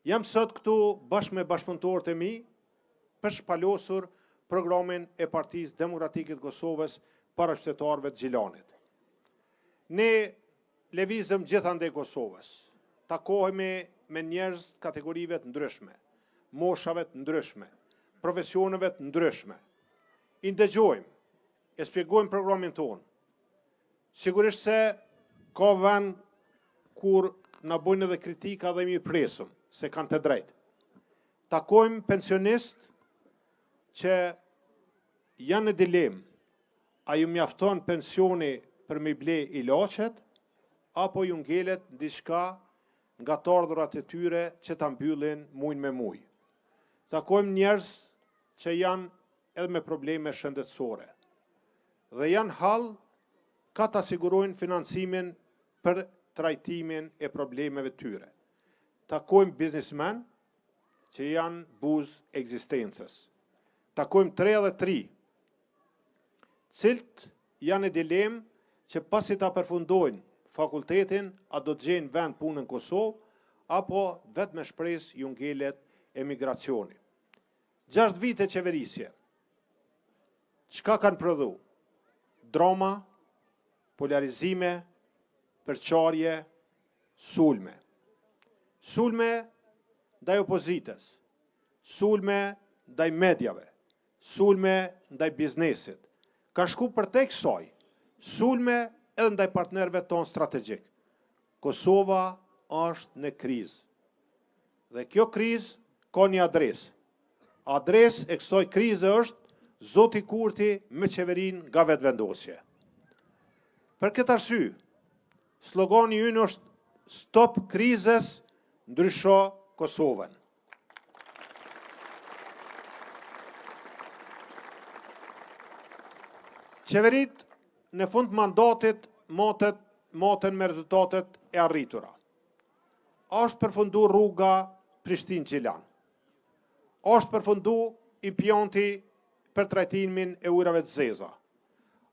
Jam sot këtu bashkë me bashkëpunëtorët e mi për shpalosur programin e Partisë Demokratike të Kosovës para qytetarëve të Gjilanit. Ne lëvizëm gjithandej Kosovës, takohemi me njerëz të kategorive të ndryshme, moshave të ndryshme, profesioneve të ndryshme. I ndëgjojmë, e shpjegojmë programin tonë. Sigurisht se ka vend kur na bojnë edhe kritika dhe mi presëm, se kanë të drejtë. Takojmë pensionist që janë në dilemë, a ju mjafton pensioni për me ble ilaqet, apo ju ngelet diçka nga të ardhurat e tyre që ta mbyllin muj me muj. Takojmë njerëz që janë edhe me probleme shëndetësore dhe janë hall ka ta sigurojnë financimin për trajtimin e problemeve tyre. Takojmë biznismen që janë buzë ekzistencës. Takojmë 33, cilët janë e dilemë që pasi ta përfundojnë fakultetin, a do të gjenë vend punë në Kosovë, apo vetë me shpresë ju ngelet emigracioni. 6 vite qeverisje. Çka kanë prodhu? Drama, polarizime, përçarje, sulme. Sulme ndaj opozitës, sulme ndaj medjave, sulme ndaj biznesit. Ka shku për te kësaj, sulme edhe ndaj partnerëve tonë strategjik. Kosova është në krizë. Dhe kjo krizë ka një adresë. Adresë e kësaj krize është Zoti Kurti me qeverin nga vetëvendosje. Për këtë arsye, slogani ynë është Stop krizës, ndrysho Kosovën. Qeverit në fund mandatit moten me rezultatet e arritura. Është përfundu rruga Prishtinë-Gjilan. Është përfundu impjanti për trajtimin e ujrave të zeza.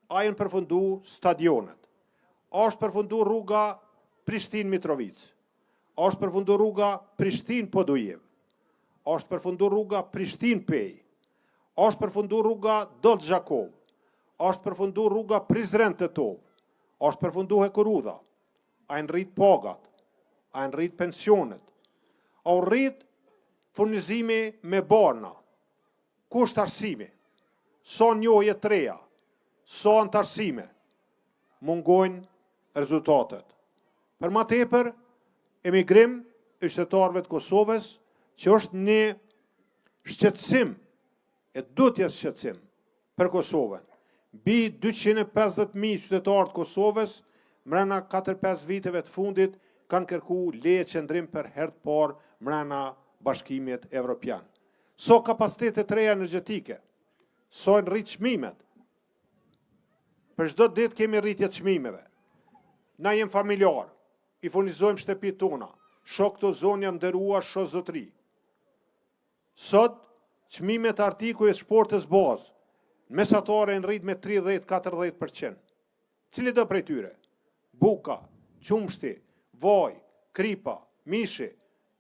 Ajën përfundu stadionet. Është përfundu rruga Prishtinë-Mitrovic. Është përfundu rruga Prishtinë-Podujev. Është përfundu rruga Prishtinë-Pej. Është përfundu rruga Dol-Gjakov. Është përfundu rruga Prizren-Tetov. Është përfundu Hekurudha. Ajën rrit pagat. Ajën rrit pensionet. A rrit furnizimi me barna. Kusht arsimi. Sa njohje të reja, sa antarësime, mungojnë rezultatet. Për ma tepër, emigrim e qytetarëve të Kosovës, që është një shqetësim, e dutjes shqetësim për Kosovën. Bi 250.000 qytetarë të Kosovës, mrena 4-5 viteve të fundit, kanë kërku leje qëndrim për herë të parë mrena bashkimit evropian. So kapacitetet reja energjetike, so në rritë çmimet. Për çdo ditë kemi rritje të çmimeve. Na jem familjar, i furnizojmë shtëpitë tona, shoh këto zonja nderuar, shoh zotëri. Sot, çmimet e artikujve të shportës bazë, mesatare në rritë me 30-40%. Cili do prej tyre? Buka, qumshti, vaj, kripa, mishi,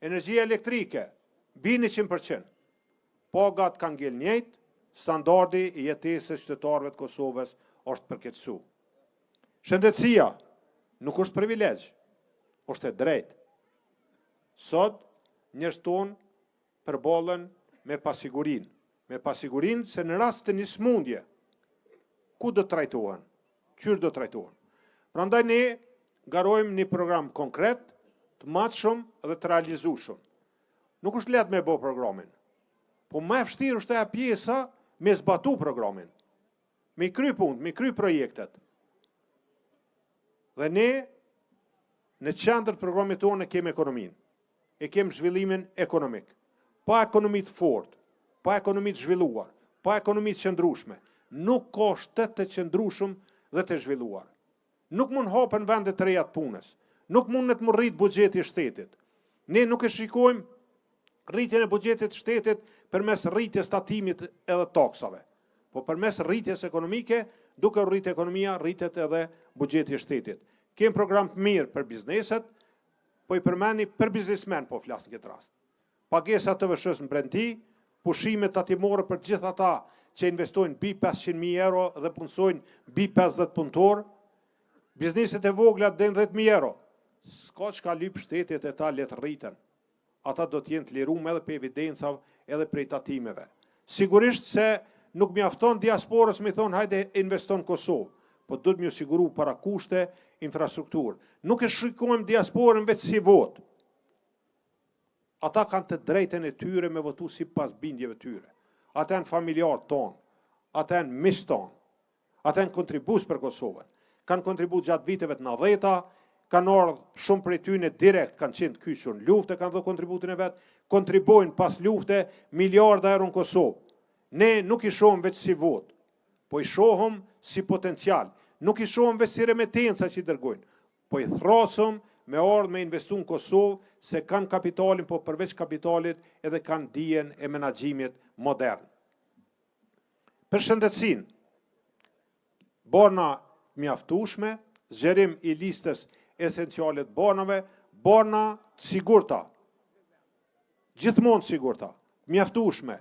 energjia elektrike, bini 100%. Pagat kanë ngel njëjtë, standardi i jetesës qytetarëve të Kosovës është përkeqësu. Shëndetësia nuk është privilegj, është e drejtë. Sot, njerëzit tonë përballen me pasigurin se në rast të një smundje, ku do të trajtohen, qysh do të trajtohen. Prandaj ne garojmë një program konkret, të matshëm dhe të realizueshëm. Nuk është lehtë me bë programin, po më e vështirë është ajo pjesa me zbatu programin, me kry punë, me kry projektet. Dhe ne, në qendër programit tonë e kemi ekonominë, e kemi zhvillimin ekonomik. Pa ekonomi të fortë, pa ekonomi të zhvilluar, pa ekonomi të qëndrueshme, nuk ka shtet të qëndrueshëm dhe të zhvilluar. Nuk mund hapen vende të reja të punës, nuk mund të rrit buxheti i shtetit. Ne nuk e shikojmë rritjen e buxhetit të shtetit përmes rritjes tatimit edhe taksave, po përmes rritjes ekonomike, duke rritë ekonomia, rritet edhe buxheti i shtetit. Kem program të mirë për bizneset, po i përmeni për biznismen, po flas në këtë rast. pagesa të vëshës në brendi, pushimet tatimore për gjithë ata që investojnë mbi 500.000 euro dhe punsojnë mbi 50 punëtor, bizneset e vogla deri 10.000 euro. S'ka çka lyp shtetit e ta letë rriten. Ata do t'jenë të liruar edhe për evidencave, edhe për tatimeve. Sigurisht se nuk mjafton diasporës me thonë hajde investon në Kosovë, po duhet më siguru para kushte, infrastrukturë. Nuk e shikojmë diasporën veç si votë. Ata kanë të drejtën e tyre me votu sipas bindjeve tyre. Ata janë familjarë tonë, ata janë miq tonë, ata janë kontribues për Kosovën. Kanë kontribuar gjatë viteve të 90-ta, kanë ardhur shumë prej tyre direkt, kanë qenë të kyçur në luftë, kanë dhënë kontributin e vet, kontribuojnë pas lufte miliarda euro në Kosovë. Ne nuk i shohim veç si votë, po i shohim si potencial. Nuk i shohim veç si remetenca që i dërgojnë, po i thrasëm me ardhë me investu në Kosovë, se kanë kapitalin, po përveç kapitalit edhe kanë dijen e menaxhimit modern. Për shëndetësinë, borna mjaftueshme, zgjerim i listës esenciale të bornave, borna të sigurta, gjithmonë të sigurta, mjaftueshme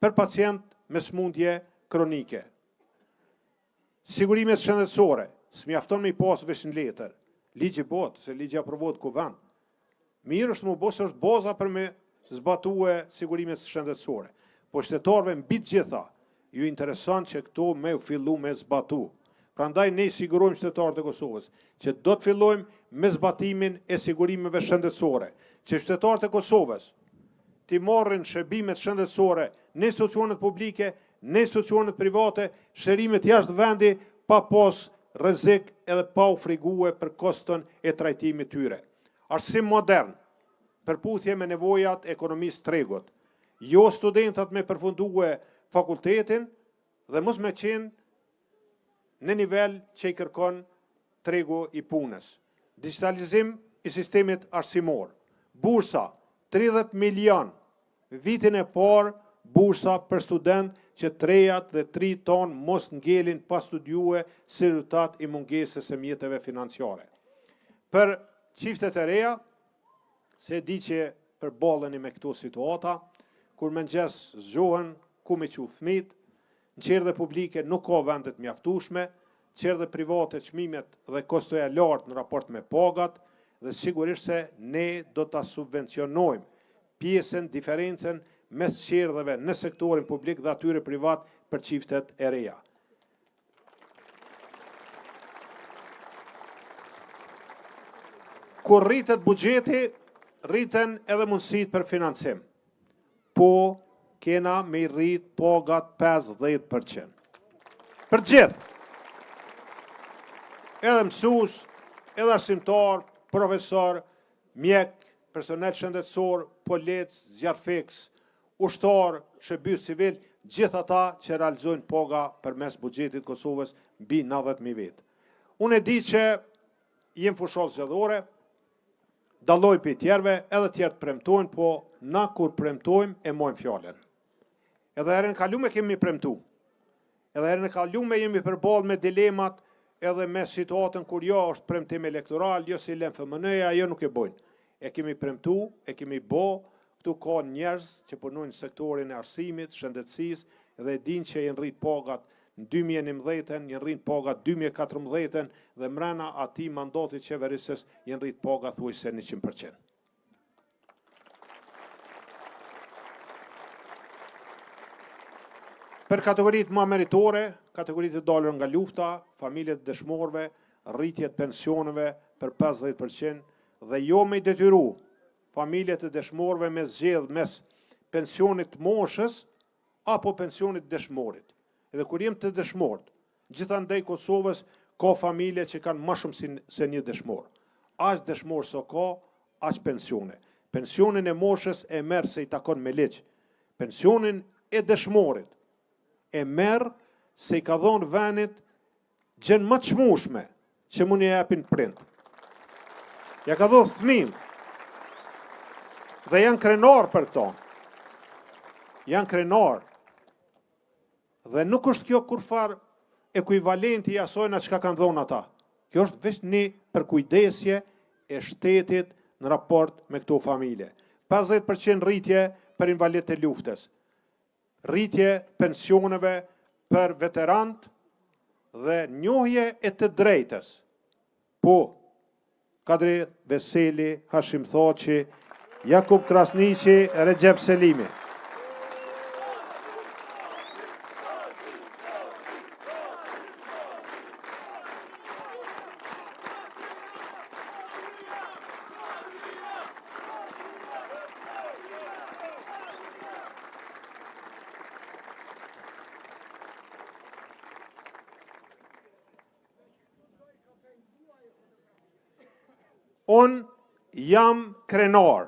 për pacient me smundje kronike. Sigurimet shëndetësore, s'mjafton me i pas veç në letër. Ligji botë, se ligji aprovohet kuvend. Mirë është më bosë është baza për me zbatue sigurimet shëndetësore. Po shtetarëve mbi të gjitha, ju intereson që këto me u fillu me zbatu. Prandaj ne sigurojmë shtetarët e Kosovës, që do të fillojmë me zbatimin e sigurimeve shëndetësore, që shtetarët e Kosovës ti marrin shërbimet shëndetësore në institucionet publike, në institucionet private, shërimet jashtë vendi, pa pas rrezik edhe pa u frikue për kostën e trajtimit tyre. Arsim modern, përputhje me nevojat e ekonomisë tregut, jo studentat me përfundue fakultetin dhe mos me qenë në nivel që i kërkon tregu i punës. Digitalizim i sistemit arsimor, bursa 30 milion, vitin e parë bursa për student që 3 dhe 3 ton mos ngelin pa studiue si rezultat i mungesës së mjeteve financiare. Për çiftet e reja, se di që përballeni me këto situata, kur mëngjes zgjohen ku me çu fëmijët, në qerdhe publike nuk ka vende të mjaftueshme, qerdhe private çmimet dhe kostoja lartë në raport me pagat, dhe sigurisht se ne do ta subvencionojmë pjesën, diferencën mes qerdheve në sektorin publik dhe atyre privat për çiftet e reja. Kur rritet buxheti, rriten edhe mundësitë për financim. Po kena me rrit pagat 50%. Për gjithë. Edhe mësues, edhe arsimtar, profesor, mjek, personel shëndetësor, polec, zjarfeks, ushtar, shërbyer civil, gjithë ata që realizojnë paga përmes buxhetit Kosovës mbi 90.000 vjet. Unë e di që jem fushos zgjedhore, dalloj për tjerëve, edhe tjerë të premtojnë, po na kur premtojmë e mojmë fjalën. Edhe herën kalume kemi premtu. Edhe herën e kalume jemi përballë me dilemat edhe me situatën kur jo është premtim elektoral, jo si lem FMN-ja, jo nuk e bojnë. E kemi premtu, e kemi bo, këtu ka njerëz që punojnë në sektorin e arsimit, shëndetësisë dhe din që janë rrit pagat në 2011, janë rrit pagat 2014 dhe mrena atij mandatit qeverisës janë rrit pagat thuajse 100%. Për kategoritë më meritore, kategoritë të dalura nga lufta, familjet e dëshmorëve, rritjet pensioneve për 50% dhe jo me detyru familjet e dëshmorëve me zgjedh mes pensionit moshës apo pensionit dëshmorit. Edhe kur jem të dëshmort, gjithandaj Kosovës ka familje që kanë më shumë se një dëshmor. Aq dëshmor sa ka, aq pensione. Pensionin e moshës e merr se i takon me ligj. Pensionin e dëshmorit e merr se i ka dhënë venit gjën më të çmueshme që mund i japin prind. Ja ka dhënë fëmijë. Dhe janë krenar për këto. Janë krenar. Dhe nuk është kjo kurfar ekuivalenti i asaj na çka kanë dhënë ata. Kjo është vetëm një përkujdesje e shtetit në raport me këto familje. 50% rritje për invalidët e luftës, rritje pensioneve për veterantë dhe njohje e të drejtës. Po, Kadri Veseli, Hashim Thoqi, Jakub Krasniqi, Recep Selimi. Unë jam krenar,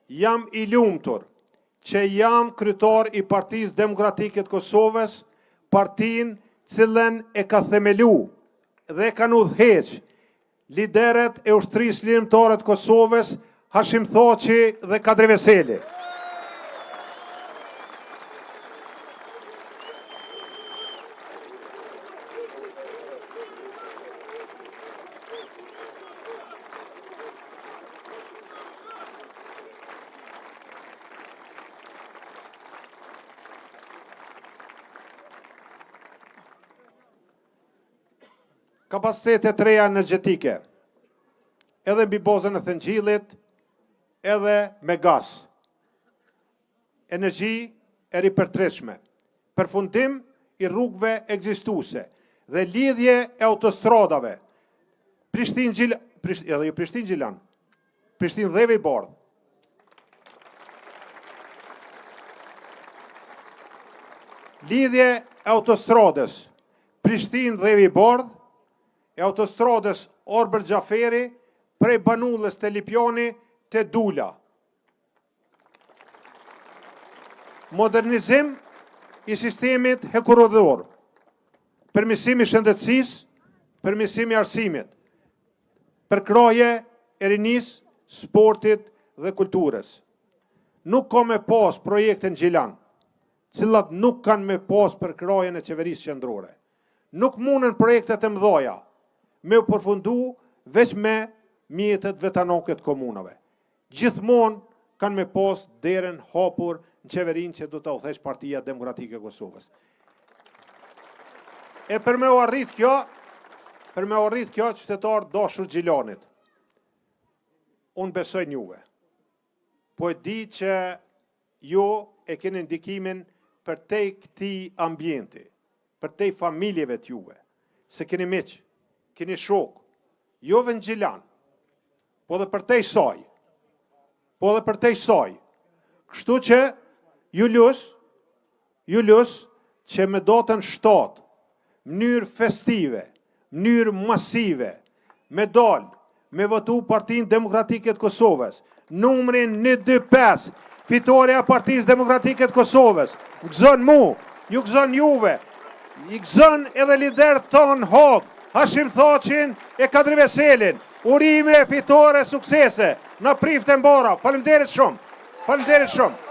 jam I lumtur që jam kryetar I Partisë Demokratike të Kosovës, partinë cilën e ka themelu dhe kanë udhëheq liderët e ushtrisë lirimtare të Kosovës, Hashim Thoqi dhe Kadri Veseli. Kapacitetet reja energjetike, edhe mbi bazën e Thëngjillit, edhe me gaz. Energji e ripërtërshme, përfundim I rrugëve ekzistuese dhe lidhje e autostradave, Prishtinë-Gjilan, Prishtinë-Dheve I Bardh. Lidhje e autostradës, Prishtinë-Dheve I Bardh, e autostradës Orbër Gjaferi, prej Banullës të Lipjani të Dula. Modernizim I sistemit hekurodhor, përmirësimi shëndetësisë, përmirësimi arsimit, përkraje e rinisë, sportit dhe kulturës. Nuk ka me pas projekte në Gjilan, cilat nuk kanë me pas përkrajen e qeverisë qendrore. Nuk mundën projektet e mëdhaja me u përfundu veç me mjetet vetanoke të komunave. Gjithmonë kanë me pas derën hapur në qeverinë që do të udhëheq Partia Demokratike e Kosovës. E për me u arrit kjo, qytetar dashur Gjilanit, unë besoj njuve. Po e di që ju e keni ndikimin për te këti ambienti, për te familjeve të juve, se keni miq, keni shok, jo në Gjilan, po dhe për te saj. Kështu që ju lus që me datën 7, mënyrë festive, mënyrë masive, me dalë, me votu Partinë Demokratike të Kosovës, numrin 125, fitoria Partisë Demokratike të Kosovës, gëzën mu, ju gëzën juve, I gëzën edhe lider ton Hog, Hashim Thoqin e Kadri Veselin, urime, fitore, suksese, në prift e mbora. Faleminderit shumë.